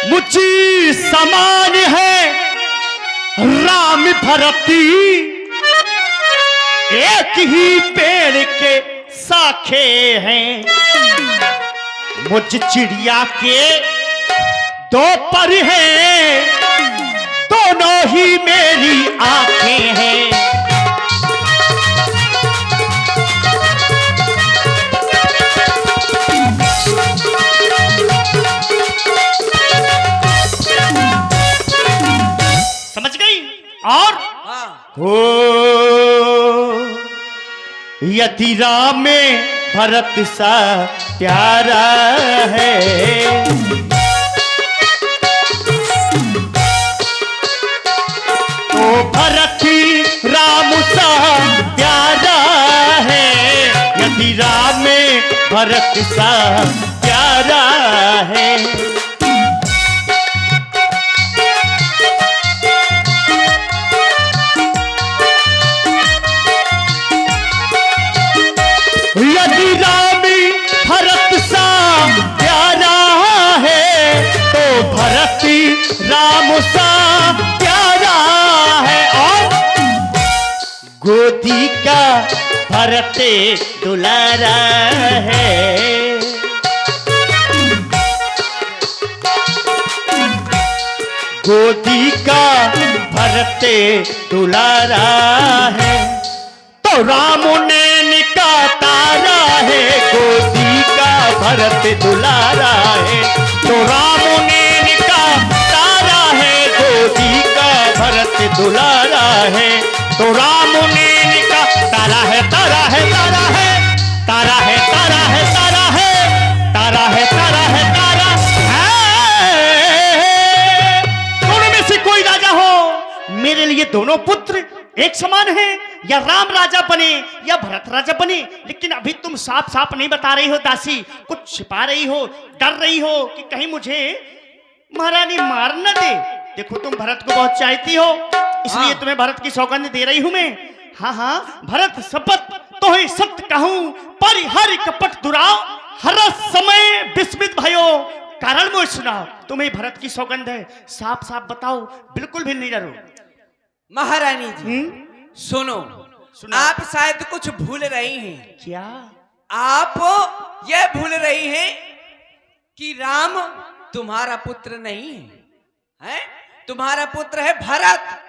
मुझी समान है राम भरती, एक ही पेड़ के शाखे हैं। मुझ चिड़िया के दो पर हैं, दोनों ही मेरी आंखें हैं। समझ गई? और हो यदि राम में भरत सा प्यारा है, तो भरत ही राम सा प्यारा है। यदि राम में भरत सा प्यारा है। यदि राम भरत सा प्यारा है, तो भरत राम सा प्यारा है। और गोदी का भरत दुलारा है। गोदी का भरत दुलारा है, तो राम नैन का तारा है। गोदी का भरत दुलारा है, तो राम नैन का तारा है। गोदी का भरत दुलारा है, तो राम नैन का तारा है। तारा है, तारा है, तारा है, तारा है, तारा है, तारा है, तारा है, तारा है। दोनों में से कोई राजा हो, मेरे लिए दोनों पुत्र एक समान है। या राम राजा बने या भरत राजा बने। लेकिन अभी तुम साफ साफ नहीं बता रही हो दासी, कुछ छिपा रही हो, डर रही हो कि कहीं मुझे महारानी मार न दे। देखो तुम भरत को बहुत चाहती हो, इसलिए तुम्हें भरत की सौगंध दे रही हूं मैं। हाँ हाँ, भरत शपथ तो ही सत्य कहूं, पर हर कपट दुराव, हर समय विस्मित भयो कारण मुझे सुनाओ। तुम्हें भरत की सौगंध है, साफ साफ बताओ, बिल्कुल भी नहीं डरो। महारानी जी सुनो, आप शायद कुछ भूल रही हैं। क्या? आप यह भूल रही हैं कि राम तुम्हारा पुत्र नहीं है, तुम्हारा पुत्र है भरत।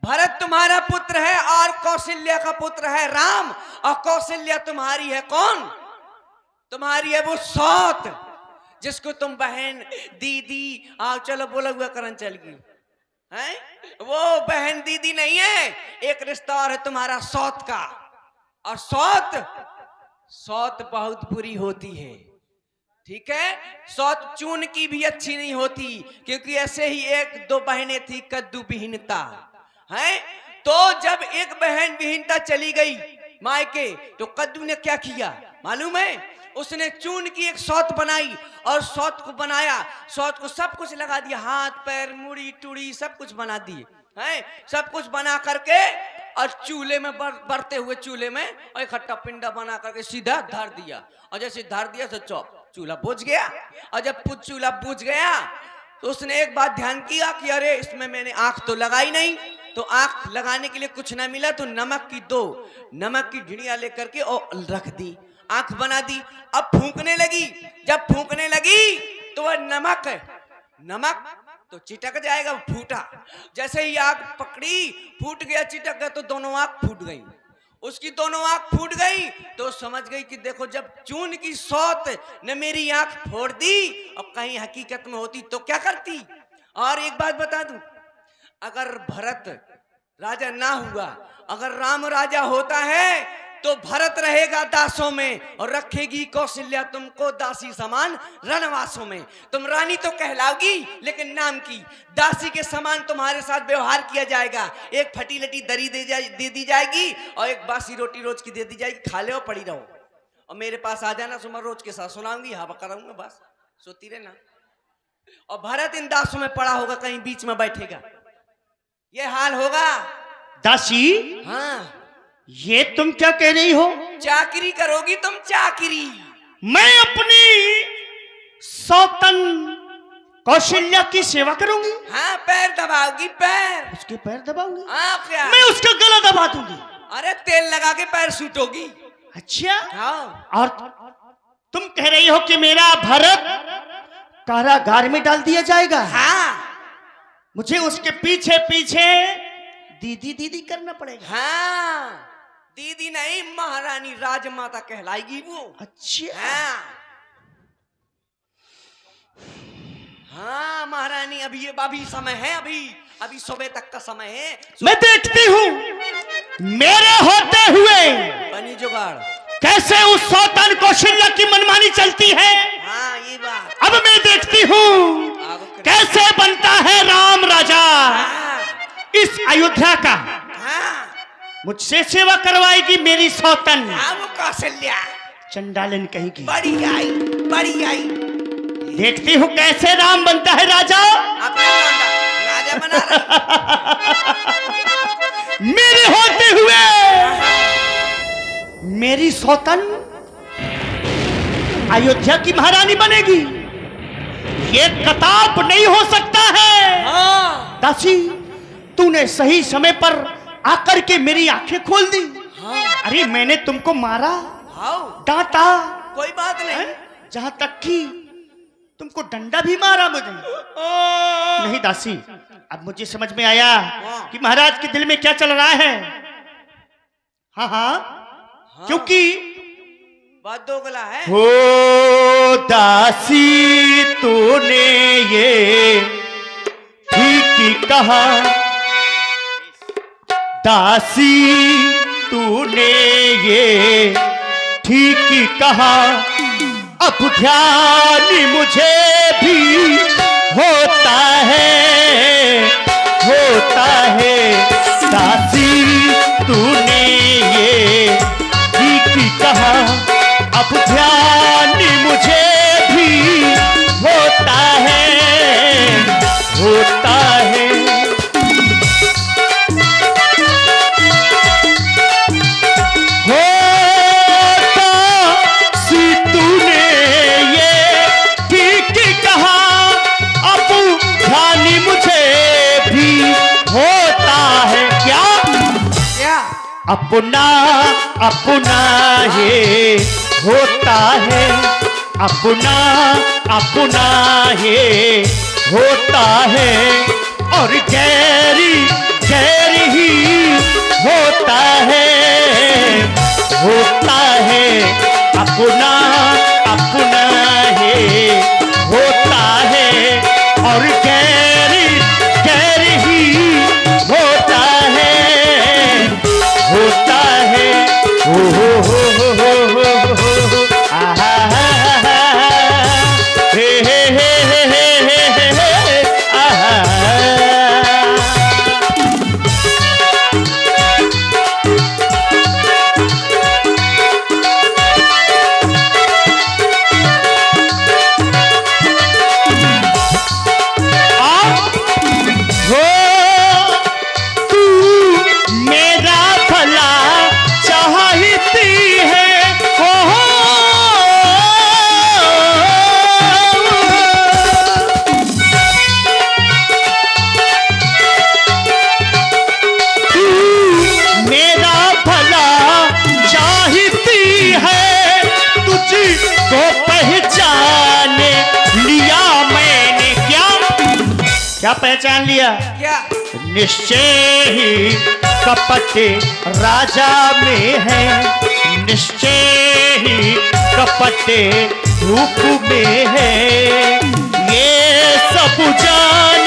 भरत तुम्हारा पुत्र है और कौशल्या का पुत्र है राम। और कौशल्या तुम्हारी है कौन? तुम्हारी है वो सौत, जिसको तुम बहन दीदी आओ चलो बोला हुआ करन चल गई है। वो बहन दीदी नहीं है, एक रिश्ता और है तुम्हारा सौत का। और सौत बहुत बुरी होती है, ठीक है। सौत चून की भी अच्छी नहीं होती, क्योंकि ऐसे ही एक दो बहनें थी कद्दू विहीनता है। तो जब एक बहन विहीनता चली गई मायके, तो कद्दू ने क्या किया मालूम है? उसने चून की एक सौत बनाई और सौत को बनाया, सौत को सब कुछ लगा दिया, हाथ पैर मुड़ी टुड़ी सब कुछ बना दिए हैं। सब कुछ बना करके और चूल्हे में बढ़ते हुए चूल्हे में और इकट्ठा पिंडा बना करके सीधा धर दिया। और जैसे धर दिया तो चूल्हा बुझ गया। और जब चूल्हा बुझ गया तो उसने एक बात ध्यान किया कि अरे इसमें मैंने आंख तो लगाई नहीं। तो आंख लगाने के लिए कुछ ना मिला तो नमक की ढिड़िया लेकर के और रख दी, आंख बना दी। अब फूंकने लगी, जब फूंकने लगी तो वह नमक तो चिटक जाएगा, फूटा। जैसे ही आग पकड़ी फूट गया, चिटक गया, तो दोनों आंख फूट गई। उसकी दोनों आंख फूट गई तो समझ गई कि देखो जब चून की सौत ने मेरी आंख फोड़ दी और कहीं हकीकत में होती तो क्या करती। और एक बात बता दूं, अगर भरत राजा ना हुआ, अगर राम राजा होता है तो भरत रहेगा दासों में और रखेगी कौशल्या तुमको दासी समान रणवासों में। तुम रानी तो कहलाओगी लेकिन नाम की दासी के समान तुम्हारे साथ व्यवहार किया जाएगा। एक फटी लटी दरी दे दी जाएगी और एक बासी रोटी रोज की दे दी जाएगी, खा ले और पड़ी रहो। और मेरे पास आ जाना, सुमर रोज के साथ सुनाऊंगी, हवा कराऊंगा, बस सोती रहना। और भरत इन दासों में पड़ा होगा, कहीं बीच में बैठेगा, ये हाल होगा दासी। हाँ ये तुम क्या कह रही हो? चाकरी करोगी तुम, चाकरी। मैं अपनी सौतन कौशल्या की सेवा करूंगी? हाँ, पैर दबाओगी, पैर। उसके पैर दबाऊंगी? हाँ, क्या? मैं उसका गला दबा दूंगी। अरे तेल लगा के पैर सूटोगी। अच्छा। हाँ। और तुम कह रही हो कि मेरा भरत कारागार में डाल दिया जाएगा? हाँ। मुझे उसके पीछे पीछे दीदी दीदी करना पड़ेगा? हाँ, दीदी नहीं, महारानी राजमाता कहलाएगी वो। अच्छा। हाँ हाँ महारानी, अभी समय है, अभी सुबह तक का समय है। मैं देखती हूँ मेरे होते हुए बनी जुगाड़ कैसे उस सौतन कौशल्या की मनमानी चलती है। हाँ, ये बात। अब मैं देखती हूँ कैसे बनता है राम राजा हाँ। इस अयोध्या का। हाँ। मुझसे सेवा करवाएगी मेरी सौतन। हाँ, वो कौशल्या चंडालन कहेगी। बड़ी आई, बड़ी आई। देखती हूँ कैसे राम बनता है राजा। अपना राजा बना रहा। मेरे होते हुए मेरी सौतन अयोध्या की महारानी बनेगी। ये कताप नहीं हो सकता है। हाँ। दासी, तूने सही समय पर आकर के मेरी आंखें खोल दी। हाँ। अरे मैंने तुमको मारा, हाँ। डांटा, कोई बात नहीं। जहां तक कि तुमको डंडा भी मारा मुझे। नहीं दासी, अब मुझे समझ में आया कि महाराज के दिल में क्या चल रहा है। हाँ हाँ, क्योंकि बात दोगला है। हो दासी, तूने ये ठीक ही कहा। दासी, तूने ये ठीक ही कहा। अब ध्यान मुझे भी होता है, होता है। दासी, तूने ये ठीक ही कहा। अब ध्यान मुझे भी होता है, होता है। अपना अपना ये होता है, अपना अपना ये होता है। और गैरी गैरी ही होता है, होता है। अपना अपना ये होता है। और गैरी गैरी ही होता है, होता है। क्या पहचान लिया? क्या? निश्चय ही कपट राजा में है, निश्चय ही कपट रूप में है। ये सब जान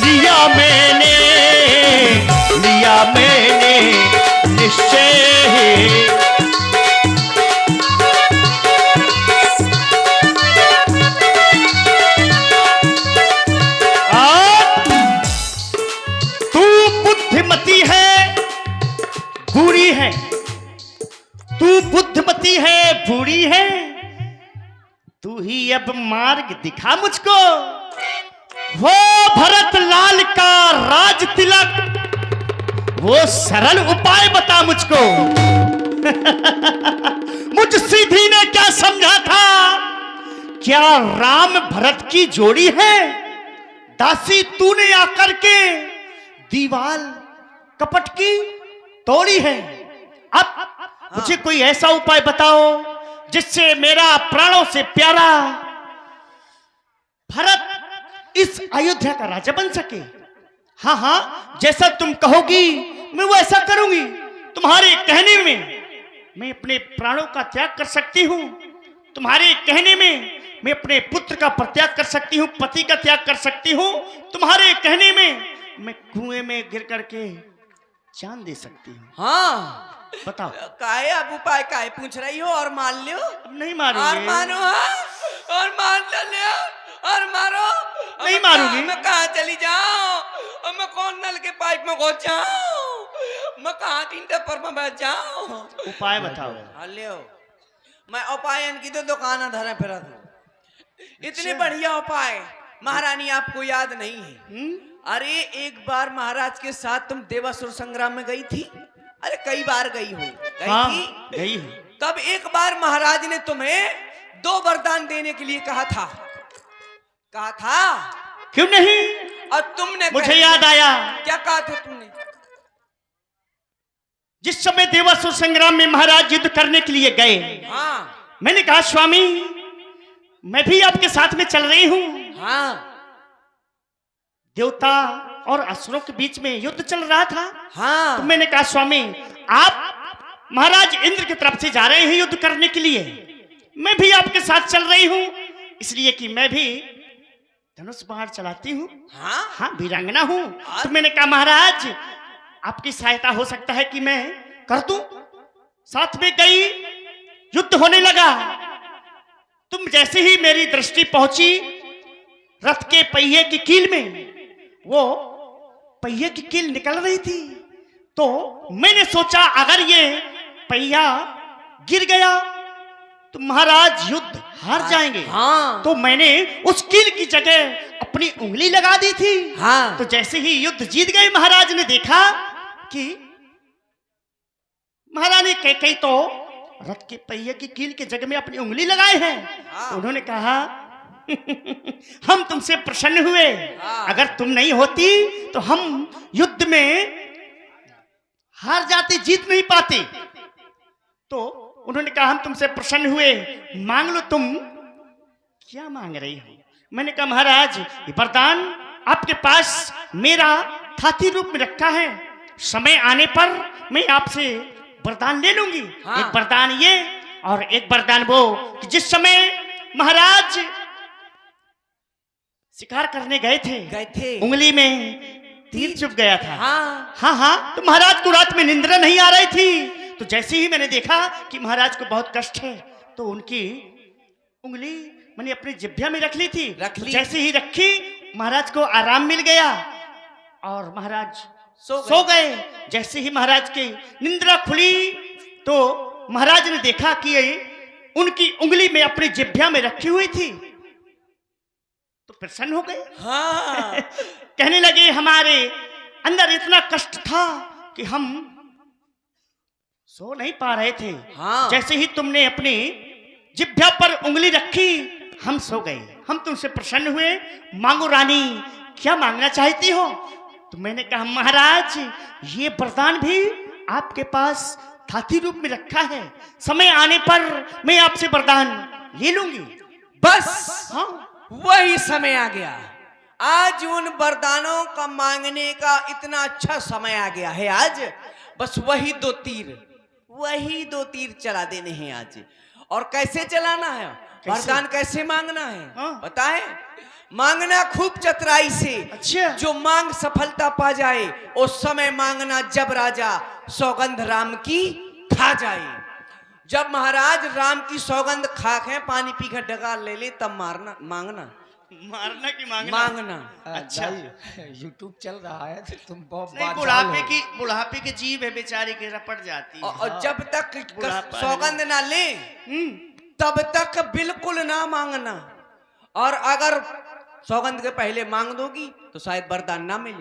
लिया मैंने, लिया मैंने। निश्चय ही बुरी है, तू बुद्धिमती है, बुरी है। तू ही अब मार्ग दिखा मुझको। वो भरत लाल का राज तिलक, वो सरल उपाय बता मुझको। मुझ सीधी ने क्या समझा था, क्या राम भरत की जोड़ी है, दासी तूने आकर के दीवाल कपट की तोड़ी है। अब मुझे कोई ऐसा उपाय बताओ जिससे मेरा प्राणों से प्यारा भरत इस अयोध्या का राजा बन सके। हाँ हाँ, जैसा तुम कहोगी मैं वैसा करूंगी। तुम्हारे कहने में मैं अपने प्राणों का त्याग कर सकती हूँ, तुम्हारे कहने में मैं अपने पुत्र का परित्याग कर सकती हूँ, पति का त्याग कर सकती हूँ, तुम्हारे कहने में मैं कुएं में गिर करके जान दे सकती हूँ। हाँ बताओ काहे अब उपाय काहे पूछ रही हो, और मान लो। अब नहीं मारूंगी। और मानो, हाँ? और मान ले और मारो। नहीं मारूंगी। मैं कहाँ चली जाऊं, और मैं कौन नल के पाइप में घुस जाऊं, मैं कहाँ तीन टप्पर में बैठ जाऊं। उपाय बताओ। लियो, मैं उपायन की तो दुकान धरे फिर इतने बढ़िया उपाय महारानी आपको याद नहीं है। अरे एक बार महाराज के साथ तुम देवासुर संग्राम में गई थी। अरे कई बार गई हो, गई हाँ, थी गई हूँ। तब एक बार महाराज ने तुम्हें 2 वरदान देने के लिए कहा था। क्यों नहीं, और तुमने मुझे याद आया। क्या कहा था तुमने? जिस समय देवासुर संग्राम में महाराज युद्ध करने के लिए गए, हाँ मैंने कहा स्वामी मैं भी आपके साथ में चल रही हूँ। हाँ देवता और असुरों के बीच में युद्ध चल रहा था। हाँ तो मैंने कहा स्वामी आप महाराज इंद्र की तरफ से जा रहे हैं युद्ध करने के लिए, मैं भी आपके साथ चल रही हूँ, इसलिए कि मैं भी धनुष बाण चलाती हूँ। हाँ हाँ वीरांगना हूँ। तो मैंने कहा महाराज आपकी सहायता हो सकता है कि मैं कर दूं। साथ में गई, युद्ध होने लगा। तुम जैसे ही मेरी दृष्टि पहुंची रथ के पहिए की कील में, वो पहिए की कील निकल रही थी, तो मैंने सोचा अगर ये पहिया गिर गया तो महाराज युद्ध हार जाएंगे। हाँ तो मैंने उस कील की जगह अपनी उंगली लगा दी थी। हाँ तो जैसे ही युद्ध जीत गए महाराज ने देखा कि महारानी कैकेयी तो रथ के पहिए की कील के जगह में अपनी उंगली लगाए हैं। हाँ। तो उन्होंने कहा हम तुमसे प्रसन्न हुए, हाँ। अगर तुम नहीं होती तो हम युद्ध में हार जाते, जीत नहीं पाते। तो उन्होंने कहा हम तुमसे प्रसन्न हुए, मांग लो तुम क्या मांग रही हो। मैंने कहा महाराज ये वरदान आपके पास मेरा हाथी रूप में रखा है, समय आने पर मैं आपसे वरदान ले लूंगी। हाँ। एक वरदान ये और एक वरदान वो कि जिस समय महाराज शिकार करने गए थे उंगली में तीर चुभ गया था। हाँ हाँ हाँ, तो महाराज को रात में निंद्रा नहीं आ रही थी। तो जैसे ही मैंने देखा कि महाराज को बहुत कष्ट है तो उनकी उंगली मैंने अपनी जिह्वा में रख ली थी। तो जैसे ही रखी महाराज को आराम मिल गया और महाराज सो गए। जैसे ही महाराज की निंद्रा खुली तो महाराज ने देखा कि उनकी उंगली में अपनी जिह्वा में रखी हुई थी, तो प्रसन्न हो गए। हाँ कहने लगे हमारे अंदर इतना कष्ट था कि हम सो नहीं पा रहे थे। हाँ। जैसे ही तुमने अपनी जिह्वा पर उंगली रखी हम सो गए, हम तुमसे प्रसन्न हुए। मांगो रानी क्या मांगना चाहती हो। तो मैंने कहा महाराज ये वरदान भी आपके पास हाथी रूप में रखा है, समय आने पर मैं आपसे वरदान ले लूंगी। बस हाँ वही समय आ गया। आज उन वरदानों का मांगने का इतना अच्छा समय आ गया है। आज बस वही दो तीर चला देने हैं आज। और कैसे चलाना है, वरदान कैसे मांगना है। हाँ। पता है, मांगना खूब चतुराई से। अच्छा। जो मांग सफलता पा जाए उस समय मांगना जब राजा सौगंध राम की खा जाए। जब महाराज राम की सौगंध खा के पानी पी कर डकार ले ले तब मांगना की मांगना। अच्छा यूट्यूब चल रहा है तो तुम बहुत नहीं, बुढ़ापे की जीभ है बेचारी के रपट जाती है। और जब तक बुढ़ापा सौगंध ना ले तब तक बिल्कुल ना मांगना। और अगर सौगंध के पहले मांग दोगी तो शायद वरदान ना मिले।